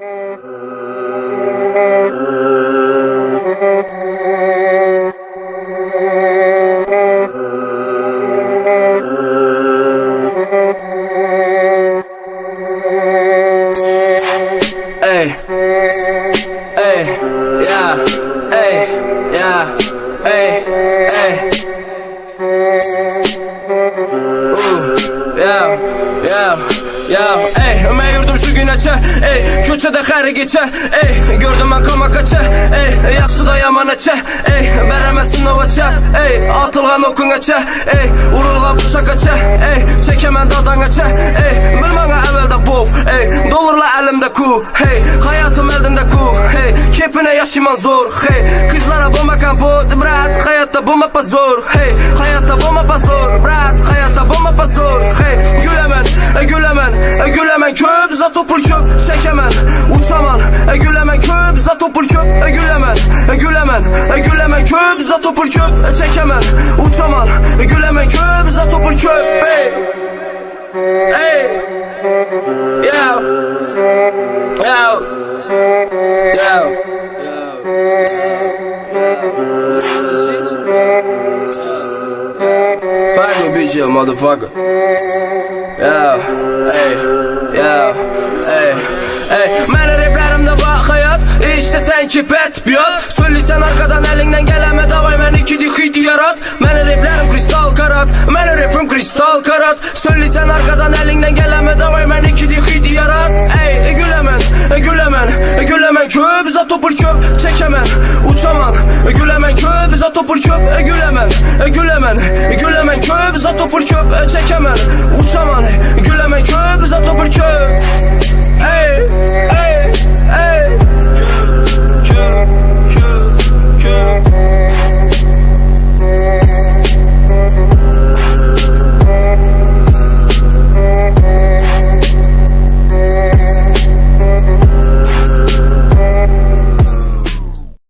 Ey, ey, yeah, ey, yeah, ey, ey. Yeah, yeah, yeah, ey, ömür yurdum şu gün açı, ey, köçede her gece, ey, gördüm ben kama kaçı, ey, yaxşı da yaman açı, ey, veremezsin o açı, ey, atılgan okun açı, ey, urulgan bıçak açı, ey, çekemen dadan açı, ey, bilmana evvelde bov, ey, dolurla elimde ku, hey, hayatım elimde ku, hey, keyfine yaşaman zor, hey, kızlara bomba kampot, brat, hayatta bomba pa zor, hey, hayatta bomba pa zor, brat, hayatta bomba pa zor, hey, gülemen, gülemen, gülemen köp, za topul köp, çekemen, uçaman, gülemen köp, za topul köp, gülemen, gülemen, gülemen köp, za topul köp, çekemen, uçaman, gülemen köp, za topul köp, hey, hey, yeah, yeah, yeah. Find your bitch, yeah, motherfucker. Yeah, hey, yeah, hey, hey. Məni replərimdə bax hayat, işte sen kipet biyat. Söylesen arkadan elinden geleme davay, mən ikidi xiti yarat. Məni replərim kristal karat, məni repim kristal karat. Söylesen arkadan elinden geleme davay, mən ikidi xiti yarat. Ey, gülemen, gülemen, gülemen köp, za topul köp, çekemen, uçaman, gülemen köp, za topul köp, gülemen, gülemen, gülemen köp, za topul köp, çekemen, uçaman, gülemen köp, za topul köp. Ey, ey.